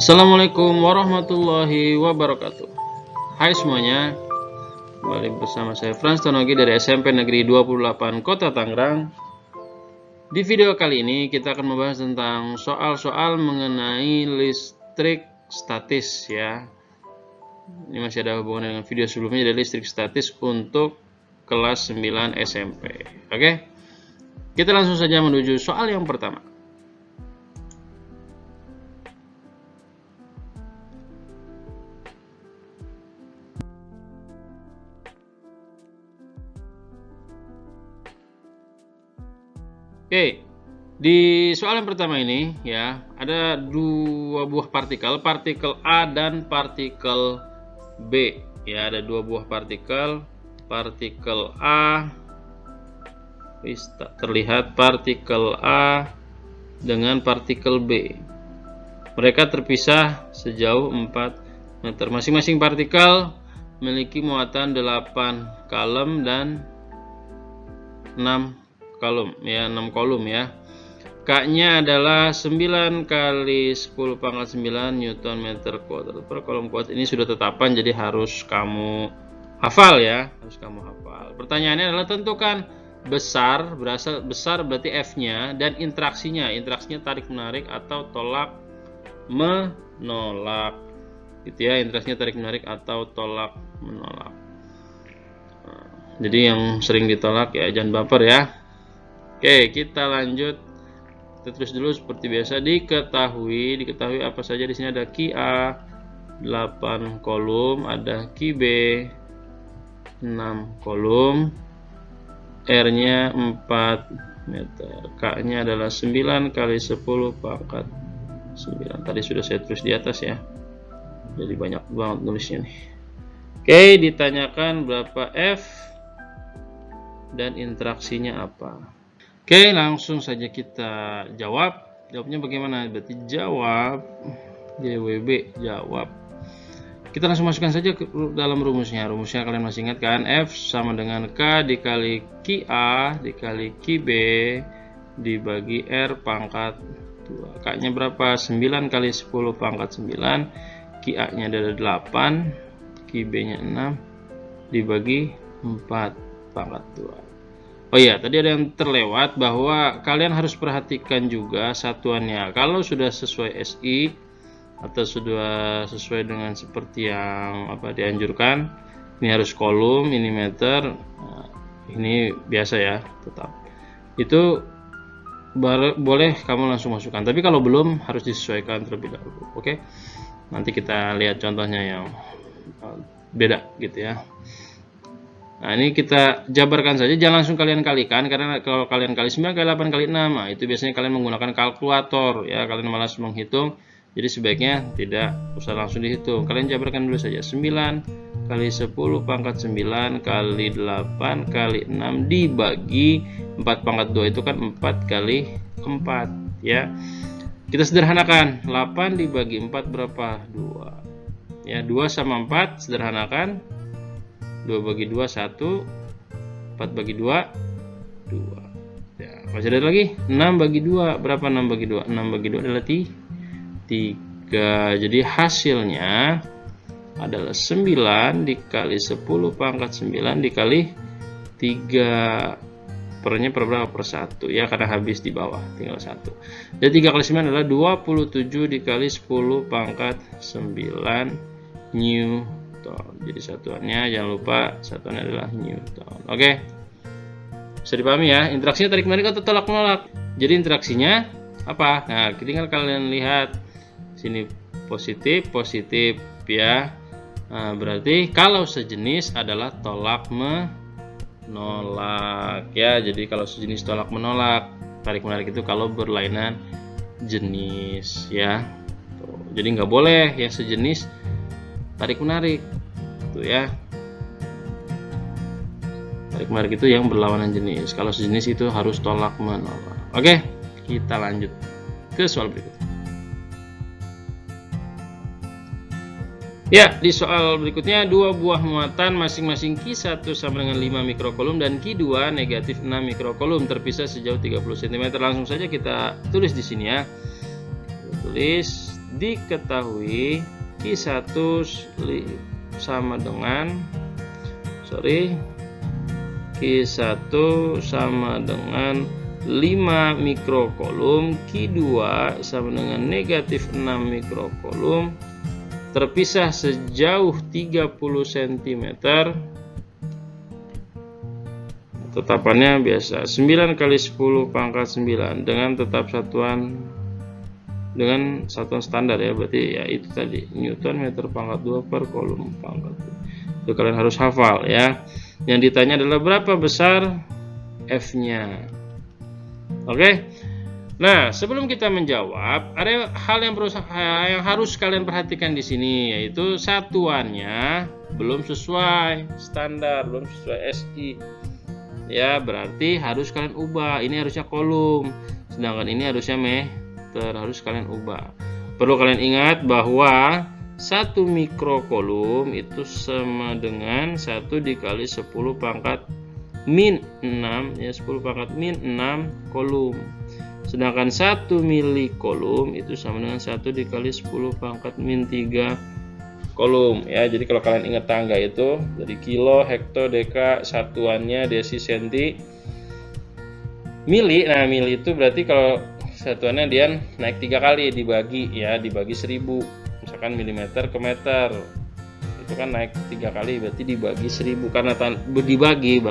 Assalamualaikum warahmatullahi wabarakatuh. Hai semuanya, kembali bersama saya Frans Tonogi dari SMP Negeri 28 Kota Tangerang. Di video kali ini kita akan membahas tentang soal-soal mengenai listrik statis ya. Ini masih ada hubungan dengan video sebelumnya dari listrik statis untuk kelas 9 SMP. Oke, kita langsung saja menuju soal yang pertama. Oke, di soal yang pertama ini ya, ada dua buah partikel, partikel A dan partikel B. Ya, ada dua buah partikel, partikel A, terlihat partikel A dengan partikel B. Mereka terpisah sejauh 4 meter. Masing-masing partikel memiliki muatan 8 kalem dan 6 kolom ya, 6 kolom ya. K-nya adalah 9 kali 10 pangkat 9 Newton meter kuadrat per kolom kuadrat. Ini sudah tetapan, jadi harus kamu hafal ya, harus kamu hafal. Pertanyaannya adalah tentukan besar, besar berarti F-nya, dan interaksinya. Interaksinya tarik menarik atau tolak menolak. Gitu ya, interaksinya tarik menarik atau tolak menolak. Jadi yang sering ditolak ya jangan baper ya. Oke, kita lanjut. Kita tulis dulu seperti biasa. Diketahui apa saja. Di sini ada Ki A 8 kolom, ada Ki B 6 kolom, R-nya 4 meter, K-nya adalah 9 kali 10 pangkat 9. Tadi sudah saya tulis di atas ya. Jadi banyak banget nulisnya nih. Oke, ditanyakan berapa F dan interaksinya apa. Oke, langsung saja kita jawab. Jawabnya bagaimana? Berarti jawab JWB, jawab. Kita langsung masukkan saja ke dalam rumusnya. Rumusnya kalian masih ingat kan? F sama dengan K dikali Ki A dikali Ki B dibagi R pangkat 2. K-nya berapa? 9 kali 10 pangkat 9. Ki A-nya adalah 8. Ki B-nya 6 dibagi 4 pangkat 2. Oh iya, tadi ada yang terlewat bahwa kalian harus perhatikan juga satuannya. Kalau sudah sesuai SI atau sudah sesuai dengan seperti yang dianjurkan, ini harus kolom, ini meter, nah, ini biasa ya, tetap. Itu boleh kamu langsung masukkan. Tapi kalau belum, harus disesuaikan terlebih dahulu. Oke, nanti kita lihat contohnya yang beda gitu ya. Nah, ini kita jabarkan saja, jangan langsung kalian kalikan, karena kalau kalian kali 9 kali 8 kali 6, nah itu biasanya kalian menggunakan kalkulator ya, kalian malas menghitung. Jadi sebaiknya tidak usah langsung dihitung. Kalian jabarkan dulu saja. 9 kali 10 pangkat 9 kali 8 kali 6 dibagi 4 pangkat 2 itu kan 4 kali 4 ya. Kita sederhanakan. 8 dibagi 4 berapa? 2. Ya, 2 sama 4 sederhanakan. 2 bagi 2 1, 4 bagi 2 2. Ya, masih ada lagi. 6 bagi 2 berapa? 6 bagi 2. 6 bagi 2 adalah 3. Jadi hasilnya adalah 9 dikali 10 pangkat 9 dikali 3. Pernya per berapa? Per 1 ya, karena habis di bawah tinggal 1. Jadi 3 kali 9 adalah 27 dikali 10 pangkat 9 Newton. Jadi satuannya jangan lupa satuannya adalah Newton. Oke, bisa dipahami ya. Interaksinya tarik menarik atau tolak menolak. Jadi interaksinya apa? Nah, tinggal kalian lihat sini positif ya. Nah, berarti kalau sejenis adalah tolak menolak ya. Jadi kalau sejenis tolak menolak, tarik menarik itu kalau berlainan jenis ya. Jadi nggak boleh yang sejenis tarik menarik tuh ya. Tarik menarik itu yang berlawanan jenis. Kalau sejenis itu harus tolak menolak. Oke, kita lanjut ke soal berikutnya. Ya, di soal berikutnya dua buah muatan masing-masing Ki1 sama dengan 5 mikrokolom dan Ki2 negatif 6 mikrokolom terpisah sejauh 30 cm. Langsung saja kita tulis di sini ya. Tulis diketahui Q1 sama dengan Q1 sama dengan 5 mikrokolom, Q2 sama dengan negatif 6 mikrokolom, terpisah sejauh 30 cm. Tetapannya biasa 9 kali 10 pangkat 9 dengan satuan standar ya, berarti ya itu tadi Newton meter pangkat 2 per kolom pangkat 2. Itu kalian harus hafal ya. Yang ditanya adalah berapa besar F-nya. Oke. Nah, sebelum kita menjawab, ada hal yang harus kalian perhatikan di sini, yaitu satuannya belum sesuai standar, belum sesuai SI. Ya, berarti harus kalian ubah. Ini harusnya kolom, sedangkan ini harusnya meter, harus kalian ubah. Perlu kalian ingat bahwa 1 mikrokolom itu sama dengan 1 dikali 10 pangkat min 6 ya, 10 pangkat min 6 kolom. Sedangkan 1 milikolom itu sama dengan 1 dikali 10 pangkat min 3 kolom ya. Jadi kalau kalian ingat tangga itu dari kilo, hekto, deka, satuannya desi, senti, mili. Nah, mili itu berarti kalau satuannya dia naik 3 kali, dibagi 1000. Misalkan milimeter ke meter itu kan naik 3 kali, berarti dibagi 1000. Karena dibagi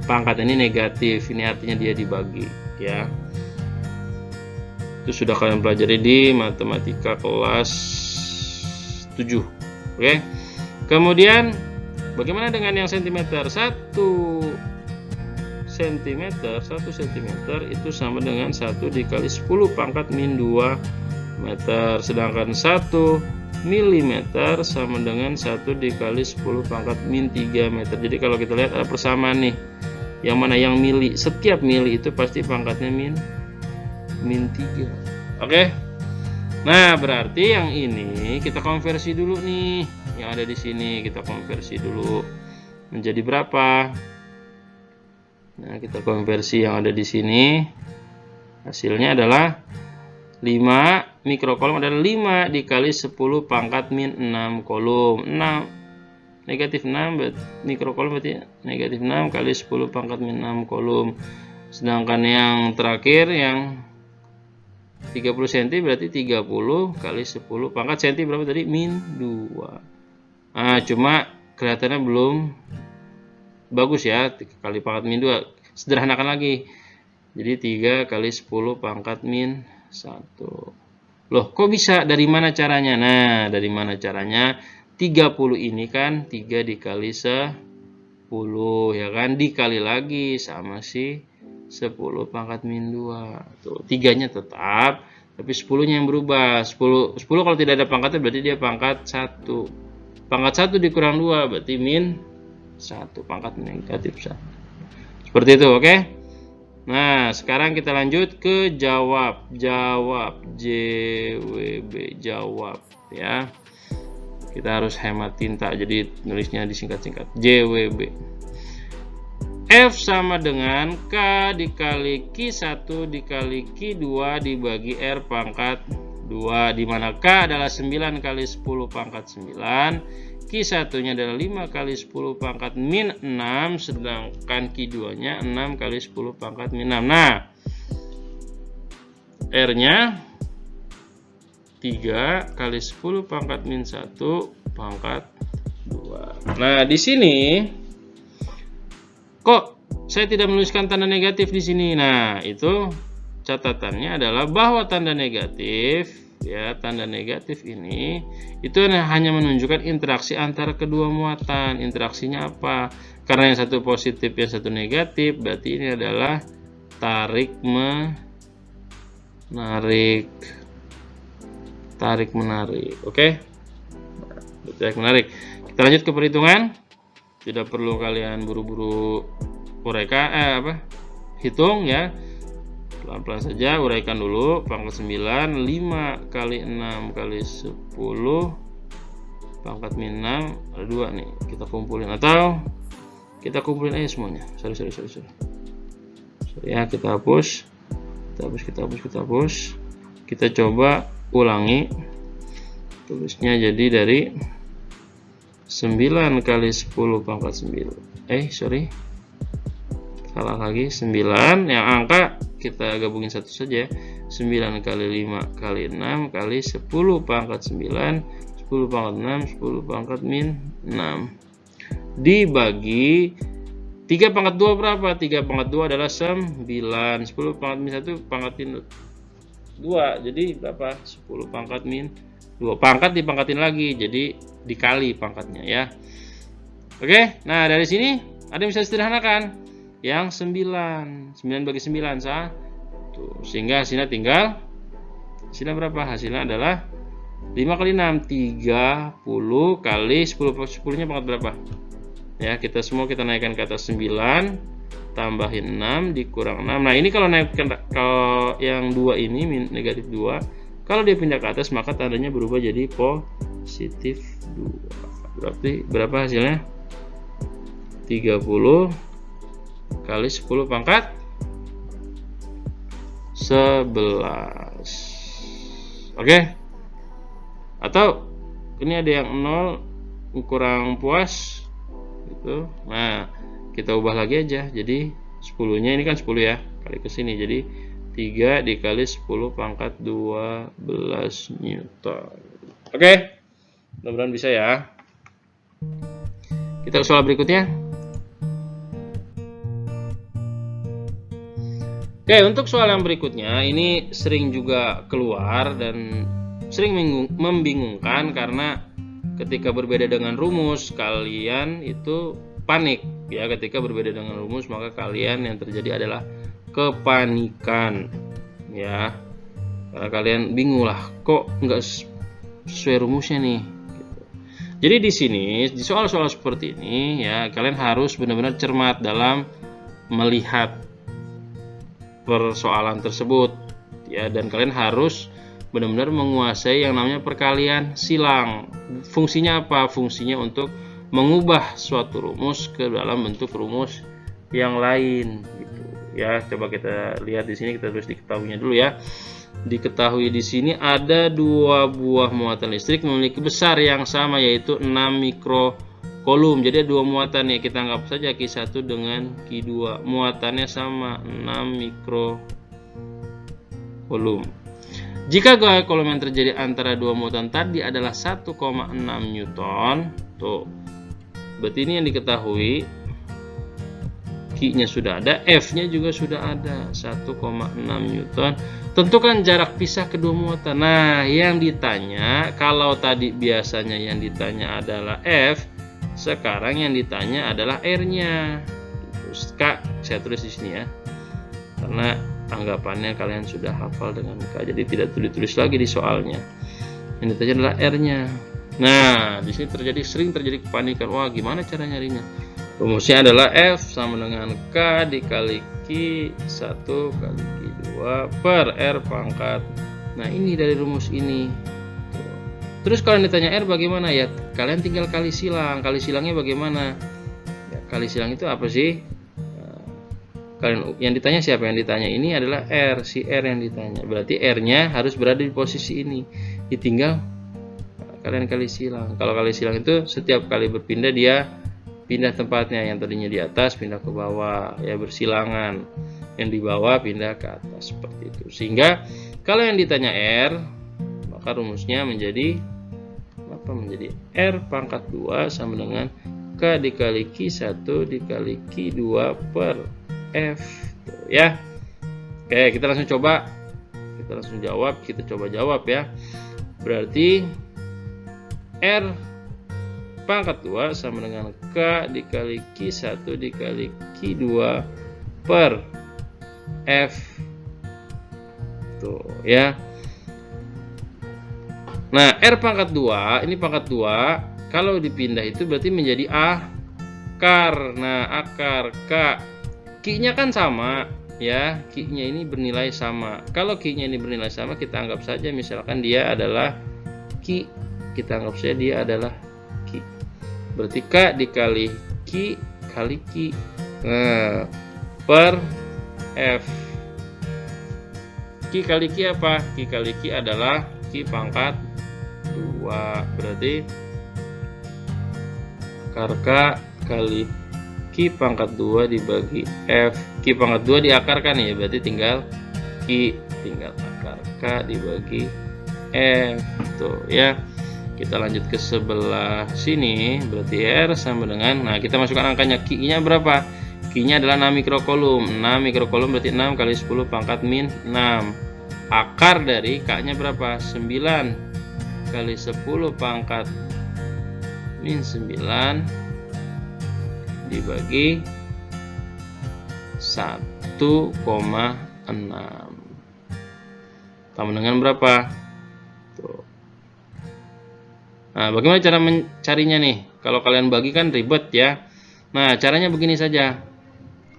pangkat ini negatif, ini artinya dia dibagi ya. Itu sudah kalian pelajari di matematika kelas 7. Oke. Kemudian bagaimana dengan yang sentimeter? 1 cm itu sama dengan 1 dikali 10 pangkat min 2 meter. Sedangkan 1 mm sama dengan 1 dikali 10 pangkat min 3 meter. Jadi kalau kita lihat ada persamaan nih. Yang mana yang mili? Setiap mili itu pasti pangkatnya min 3. Oke. Nah, berarti yang ini kita konversi dulu nih. Yang ada di sini kita konversi dulu menjadi berapa? Nah, kita konversi yang ada di sini. Hasilnya adalah 5 mikrokolom adalah 5 dikali 10 pangkat min 6 kolom. 6 negatif 6 mikrokolom berarti negatif 6 kali 10 pangkat min 6 kolom. Sedangkan yang terakhir yang 30 cm berarti 30 kali 10 pangkat cm berapa tadi? Min 2. Nah, cuma kelihatannya belum bagus ya, 3 kali pangkat min 2. Sederhanakan lagi. Jadi 3 kali 10 pangkat min 1. Loh, kok bisa? Dari mana caranya? Nah, dari mana caranya? 30 ini kan 3 dikali 10 ya kan, dikali lagi sama si 10 pangkat min 2. Tuh, 3-nya tetap, tapi 10-nya yang berubah. 10 kalau tidak ada pangkatnya berarti dia pangkat 1. Pangkat 1 dikurang 2 berarti min 1, pangkat negatif 1. Seperti itu, oke? Nah, sekarang kita lanjut ke jawab. JWB, jawab ya. Kita harus hemat tinta, jadi nulisnya disingkat-singkat. JWB. F sama dengan K dikali Q1 dikali Q2 dibagi R pangkat 2, di mana K adalah 9 kali 10 pangkat 9, Q1 nya adalah 5 kali 10 pangkat min 6, sedangkan Q2 nya 6 kali 10 pangkat min 6. Nah, R nya 3 kali 10 pangkat min 1 pangkat 2. Nah, di sini kok saya tidak menuliskan tanda negatif di sini? Nah, itu catatannya adalah bahwa tanda negatif ya, tanda negatif ini itu hanya menunjukkan interaksi antara kedua muatan. Interaksinya apa? Karena yang satu positif, yang satu negatif, berarti ini adalah tarik menarik. Tarik menarik. Oke? Tarik menarik. Kita lanjut ke perhitungan. Tidak perlu kalian buru-buru hitung ya. Pelan-pelan saja, uraikan dulu. Pangkat 9, 5 kali 6 kali 10 pangkat min 6 ada 2 nih. Kita kumpulin atau kita kumpulin aja semuanya. Sorry ya, kita hapus. Kita coba ulangi. Tulisnya jadi dari 9 kali 10 pangkat 9. Sorry. Salah lagi. 9. Yang angka kita gabungin satu saja. 9 kali 5 kali 6 kali 10 pangkat 9. 10 pangkat 6. 10 pangkat min 6. Dibagi 3 pangkat 2 berapa? 3 pangkat 2 adalah 9. 10 pangkat min 1 pangkatin 2. Jadi berapa? 10 pangkat min 2. Pangkat dipangkatin lagi. Jadi dikali pangkatnya ya. Oke. Nah dari sini ada yang bisa sederhanakan. Yang 9. 9 bagi 9 sah. Sehingga hasilnya tinggal. Hasilnya berapa? Hasilnya adalah 5 kali 6. 30 kali 10. 10-nya pangkat berapa? Ya, kita semua kita naikkan ke atas 9, tambahin 6 dikurang 6. Nah, ini kalau naikkan, kalau yang 2 ini negatif 2, kalau dia pindah ke atas maka tandanya berubah jadi positif 2. Berarti berapa hasilnya? 30 kali 10 pangkat 11. Oke. Atau ini ada yang 0 kurang puas gitu. Nah, kita ubah lagi aja. Jadi 10-nya ini kan 10 ya, kali ke sini. Jadi 3 dikali 10 pangkat 12 Newton. Oke. Mudah-mudahan bisa ya. Kita ke soal berikutnya. Oke, untuk soal yang berikutnya ini sering juga keluar dan sering membingungkan karena ketika berbeda dengan rumus kalian itu panik ya. Ketika berbeda dengan rumus maka kalian yang terjadi adalah kepanikan ya, karena kalian bingung lah kok nggak sesuai rumusnya nih gitu. Jadi di sini di soal-soal seperti ini ya kalian harus benar-benar cermat dalam melihat persoalan tersebut ya, dan kalian harus benar-benar menguasai yang namanya perkalian silang. Fungsinya apa? Fungsinya untuk mengubah suatu rumus ke dalam bentuk rumus yang lain gitu ya. Coba kita lihat di sini, kita tulis diketahuinya dulu ya. Diketahui di sini ada dua buah muatan listrik memiliki besar yang sama yaitu 6 mikrokulum. Jadi ada dua muatan ya, kita anggap saja Q1 dengan Q2. Muatannya sama 6 mikrokulum. Jika gaya kolom yang terjadi antara dua muatan tadi adalah 1,6 Newton, tuh, berarti ini yang diketahui, Q-nya sudah ada, F-nya juga sudah ada, 1,6 Newton. Tentukan jarak pisah kedua muatan. Nah, yang ditanya, kalau tadi biasanya yang ditanya adalah F, sekarang yang ditanya adalah R-nya. Terus K, saya tulis di sini ya, karena anggapannya kalian sudah hafal dengan K, jadi tidak ditulis lagi di soalnya. Yang ditanya adalah R-nya. Nah, di sini sering terjadi kepanikan. Wah, gimana cara nyarinya? Rumusnya adalah F sama dengan K dikali Q1 kali Q2 per R pangkat. Nah, ini dari rumus ini. Terus kalau ditanya R bagaimana ya? Kalian tinggal kali silang. Kali silangnya bagaimana? Ya, kali silang itu apa sih? Kalian yang ditanya siapa? Yang ditanya ini adalah R, si R yang ditanya. Berarti R-nya harus berada di posisi ini. Ditinggal kalian kali silang. Kalau kali silang itu setiap kali berpindah dia pindah tempatnya, yang tadinya di atas pindah ke bawah ya, bersilangan. Yang di bawah pindah ke atas seperti itu. Sehingga kalau yang ditanya R, maka rumusnya menjadi apa? Menjadi R pangkat 2 sama dengan K dikali Q1 dikali Q2 per F ya. Oke, kita langsung coba, kita langsung jawab, kita coba jawab ya. Berarti R pangkat 2 sama dengan K dikali Q1 dikali Q2 per F tuh ya. Nah, R pangkat 2 ini pangkat 2 kalau dipindah itu berarti menjadi akar. Nah, akar K, Q-nya kan sama ya, Q-nya ini bernilai sama. Kalau Q-nya ini bernilai sama, kita anggap saja misalkan dia adalah Q, kita anggap saja dia adalah Q. Berarti K dikali Q kali Q per F. Ki kali Ki apa? Ki kali Ki adalah Ki pangkat 2. Berarti akar K kali Ki pangkat 2 dibagi F. Ki pangkat 2 diakarkan ya, berarti tinggal Ki, tinggal akar K dibagi F. Tuh ya. Kita lanjut ke sebelah sini, berarti R sama dengan, nah kita masukkan angkanya. Ki-nya berapa? Ki-nya adalah 6 mikrokulum. 6 mikrokulum berarti 6 kali 10 pangkat min 6. Akar dari K-nya berapa? 9 kali 10 pangkat min 9 dibagi 1,6. Sama dengan berapa? Tuh. Nah, bagaimana cara mencarinya nih? Kalau kalian bagi kan ribet ya. Nah, caranya begini saja.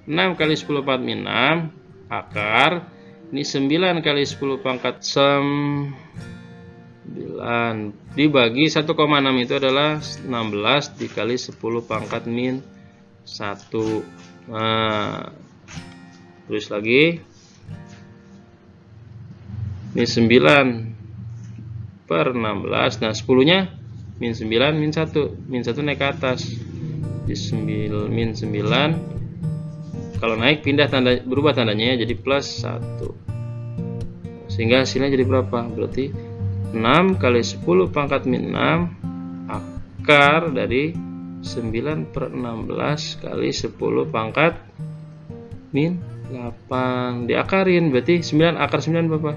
6 kali 10 pangkat min 6 akar ini 9 kali 10 pangkat 9 dibagi 1,6 itu adalah 16 dikali 10 pangkat min 1. Nah, terus lagi ini 9 per 16. Nah, 10 nya min 9 min 1. Min 1 naik ke atas. Di min 9. Kalau naik pindah tanda, berubah tandanya ya, jadi plus 1. Sehingga hasilnya jadi berapa? Berarti 6 kali 10 pangkat min 6 akar dari 9 per 16 kali 10 pangkat min 8. Diakarin berarti 9 akar 9 berapa?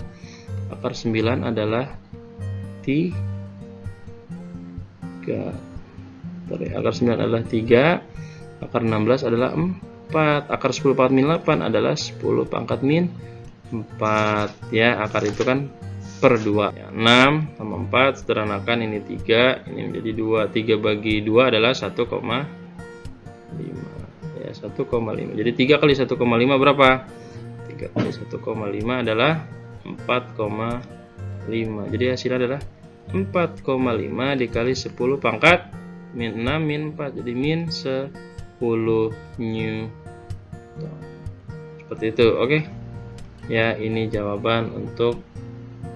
Akar 9 adalah 3. Akar 9 adalah 3. Akar 16 adalah 4. Akar 10 pangkat min 8 adalah 10 pangkat min 4. Ya, akar itu kan per 2. Ya, 6 sama 4 sederhanakan, ini 3, ini menjadi 2. 3 bagi 2 adalah 1,5. Ya, 1,5. Jadi 3 kali 1,5 berapa? 3 kali 1,5 adalah 4,5. Jadi hasilnya adalah 4,5 dikali 10 pangkat min 6 min 4. Jadi min 10 Newton. Seperti itu, oke? Ya, ini jawaban untuk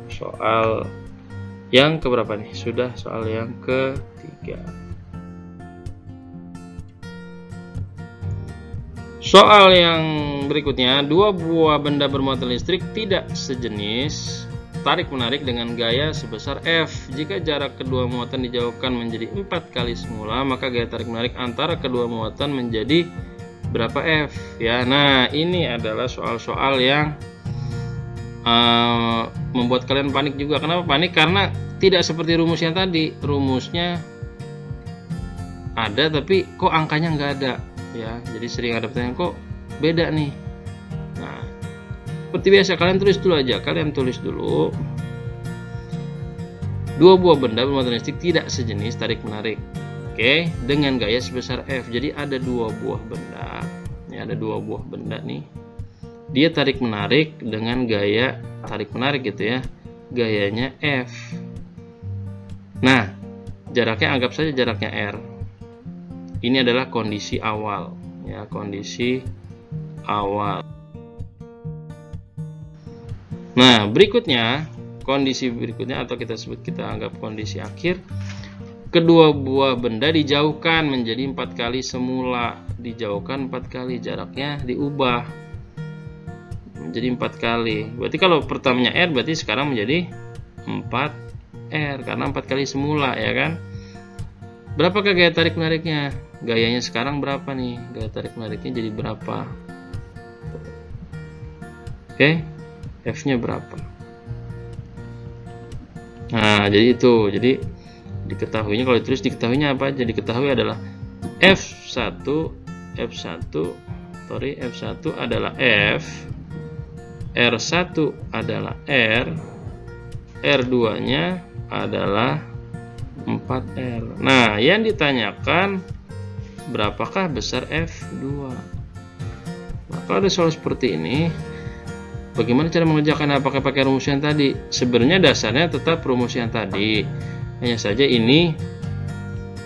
soal yang keberapa nih? Sudah soal yang ketiga. Soal yang berikutnya, dua buah benda bermuatan listrik tidak sejenis tarik-menarik dengan gaya sebesar F. Jika jarak kedua muatan dijauhkan menjadi 4 kali semula, maka gaya tarik-menarik antara kedua muatan menjadi berapa F? Ya, nah ini adalah soal-soal yang membuat kalian panik juga. Kenapa panik? Karena tidak seperti rumusnya tadi. Rumusnya ada tapi kok angkanya nggak ada. Ya, jadi sering ada pertanyaan kok beda nih. Nah, seperti biasa kalian tulis dulu aja. Kalian tulis dulu. Dua buah benda bermuatan listrik tidak sejenis tarik-menarik. Oke, dengan gaya sebesar F. Jadi ada dua buah benda. Ini ada dua buah benda nih. Dia tarik-menarik dengan gaya tarik-menarik gitu ya. Gayanya F. Nah, jaraknya anggap saja jaraknya R. Ini adalah kondisi awal, ya, kondisi awal. Nah, berikutnya, kondisi berikutnya atau kita anggap kondisi akhir. Kedua buah benda dijauhkan menjadi 4 kali semula. Dijauhkan 4 kali, jaraknya diubah menjadi 4 kali. Berarti kalau pertamanya R, berarti sekarang menjadi 4R karena 4 kali semula, ya kan? Berapakah gaya tarik menariknya? Gayanya sekarang berapa nih? Gaya tarik menariknya jadi berapa? Oke, F-nya berapa? Nah, jadi itu. Jadi diketahuinya, kalau ditulis diketahuinya apa aja? Diketahui adalah F1 adalah F, R1 adalah R, R2-nya adalah 4R. Nah, yang ditanyakan berapakah besar F2? Nah, kalau ada soal seperti ini, bagaimana cara mengerjakan? Apakah pakai rumus yang tadi? Sebenarnya dasarnya tetap rumus yang tadi. Hanya saja ini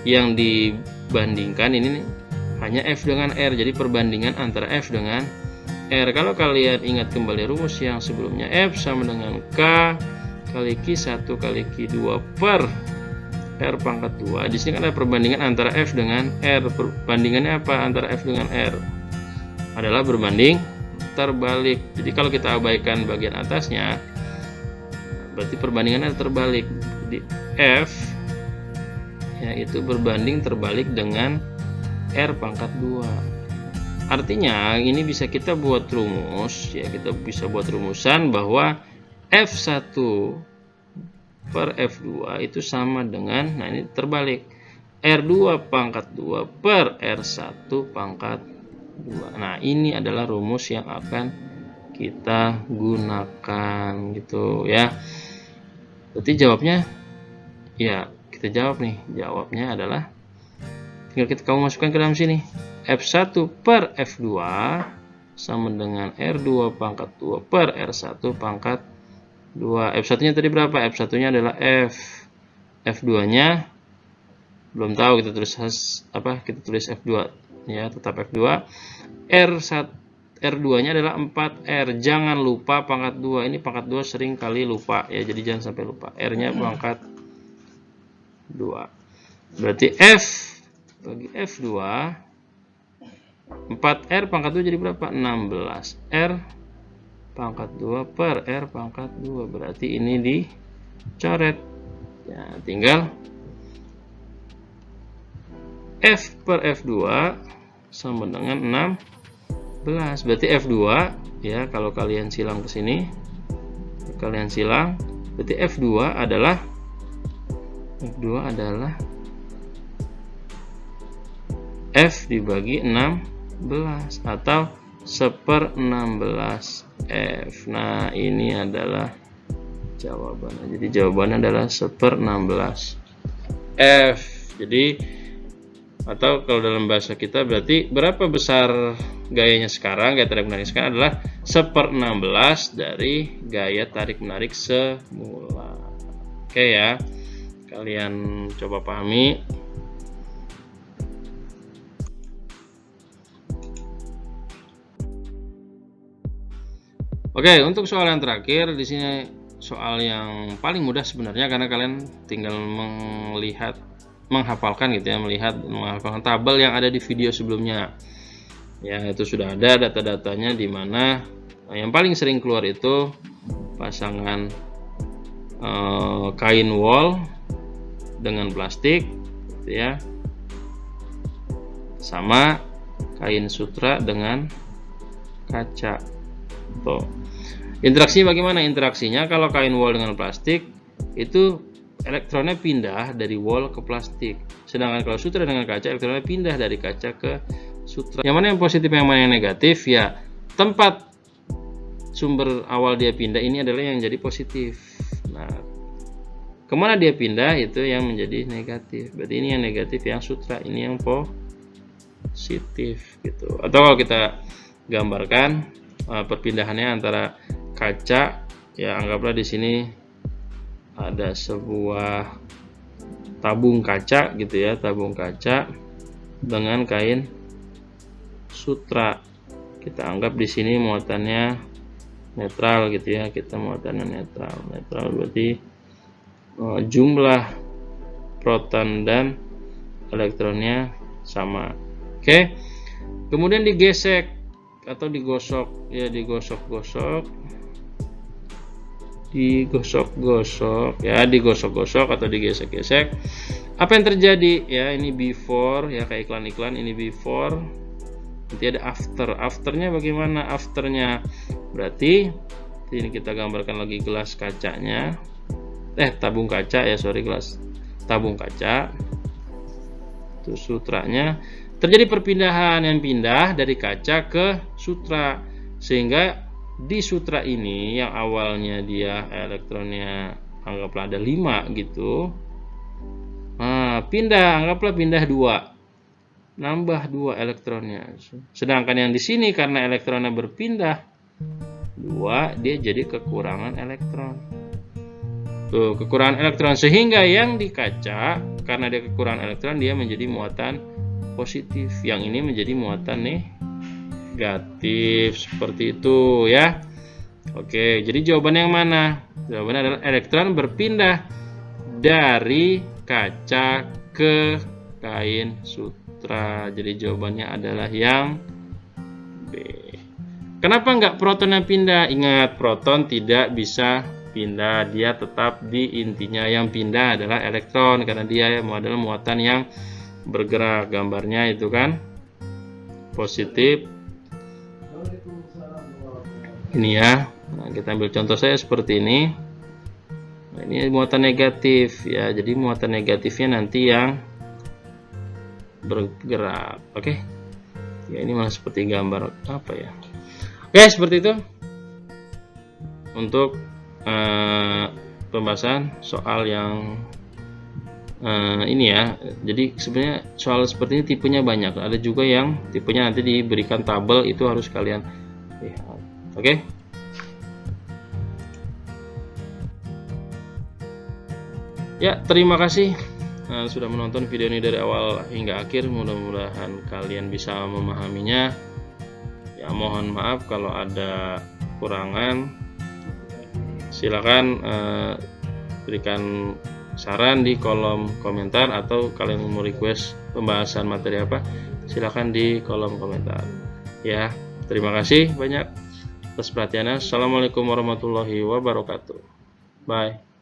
yang dibandingkan ini hanya F dengan R. Jadi perbandingan antara F dengan R. Kalau kalian ingat kembali rumus yang sebelumnya, F sama dengan K kali Q1 kali Q2 per R pangkat 2. Di sini kan ada perbandingan antara F dengan R. Perbandingannya apa antara F dengan R? Adalah berbanding terbalik. Jadi kalau kita abaikan bagian atasnya, berarti perbandingannya terbalik. Jadi F yaitu berbanding terbalik dengan R pangkat 2. Artinya ini bisa kita buat rumus, ya kita bisa buat rumusan bahwa F1 per F2 itu sama dengan, nah ini terbalik, R2 pangkat 2 per R1 pangkat 2. Nah ini adalah rumus yang akan kita gunakan gitu ya. Berarti jawabnya, ya kita jawab nih, jawabnya adalah tinggal kamu masukkan ke dalam sini. F1 per F2 sama dengan R2 pangkat 2 per R1 pangkat 2. F1 nya tadi berapa? F1 nya adalah F. F2 nya belum tahu, kita tulis apa? Kita tulis F2 ya, tetap F2. R2 nya adalah 4R. Jangan lupa pangkat 2. Ini pangkat 2 sering kali lupa ya, jadi jangan sampai lupa. R nya pangkat 2. Berarti F bagi F2, 4R pangkat 2 jadi berapa? 16. R pangkat 2 per R pangkat 2. Berarti ini dicoret. Ya, tinggal F per F2 sama dengan 16. Berarti F2 ya, kalau kalian silang ke sini, kalian silang, berarti F2 adalah F dibagi 16 atau 1/16 F. Nah ini adalah jawabannya. Jadi jawabannya adalah 1/16 F. Jadi atau kalau dalam bahasa kita berarti berapa besar gayanya sekarang, gaya tarik menarik sekarang adalah 1/16 dari gaya tarik menarik semula. Oke ya, kalian coba pahami. Oke, untuk soal yang terakhir di sini soal yang paling mudah sebenarnya, karena kalian tinggal menghafalkan gitu ya, menghafalkan tabel yang ada di video sebelumnya. Ya, itu sudah ada data-datanya di mana yang paling sering keluar itu pasangan kain wol dengan plastik gitu ya, sama kain sutra dengan kaca. Tuh. Interaksinya bagaimana? Interaksinya kalau kain wol dengan plastik itu elektronnya pindah dari wol ke plastik. Sedangkan kalau sutra dengan kaca, elektronnya pindah dari kaca ke sutra. Yang mana yang positif, yang mana yang negatif? Ya, tempat sumber awal dia pindah ini adalah yang jadi positif. Nah, kemana dia pindah itu yang menjadi negatif. Berarti ini yang negatif, yang sutra ini yang positif gitu. Atau kalau kita gambarkan perpindahannya antara kaca, ya anggaplah di sini ada sebuah tabung kaca gitu ya, tabung kaca dengan kain sutra. Kita anggap di sini muatannya netral gitu ya, kita muatannya netral. Netral berarti jumlah proton dan elektronnya sama. Oke. Kemudian digesek atau digosok ya, digosok-gosok atau digesek-gesek. Apa yang terjadi ya? Ini before ya, kayak iklan-iklan, ini before, nanti ada afternya. Bagaimana afternya? Berarti ini kita gambarkan lagi gelas kacanya, tabung kaca ya, gelas tabung kaca, itu sutranya. Terjadi perpindahan yang pindah dari kaca ke sutra, sehingga di sutra ini yang awalnya dia elektronnya anggaplah ada 5 gitu, anggaplah pindah 2, nambah 2 elektronnya. Sedangkan yang di sini karena elektronnya berpindah 2, dia jadi kekurangan elektron. Tuh, kekurangan elektron, sehingga yang di kaca karena dia kekurangan elektron dia menjadi muatan positif, yang ini menjadi muatan negatif, seperti itu ya. Oke, jadi jawabannya yang mana? Jawabannya adalah elektron berpindah dari kaca ke kain sutra. Jadi jawabannya adalah yang B. Kenapa nggak proton yang pindah? Ingat, proton tidak bisa pindah, dia tetap di intinya. Yang pindah adalah elektron karena dia adalah muatan yang bergerak. Gambarnya itu kan positif. Ini ya. Nah, kita ambil contoh saya seperti ini. Nah, ini muatan negatif ya. Jadi muatan negatifnya nanti yang bergerak. Oke. Ya, ini malah seperti gambar apa ya? Oke, seperti itu untuk pembahasan soal yang ini ya. Jadi sebenarnya soal seperti ini tipenya banyak. Ada juga yang tipenya nanti diberikan tabel, itu harus kalian lihat. Oke. Ya, terima kasih sudah menonton video ini dari awal hingga akhir. Mudah-mudahan kalian bisa memahaminya. Ya, mohon maaf kalau ada kurangan. Silakan berikan saran di kolom komentar, atau kalian mau request pembahasan materi apa, silakan di kolom komentar. Ya, terima kasih banyak atas perhatiannya. Assalamualaikum warahmatullahi wabarakatuh. Bye.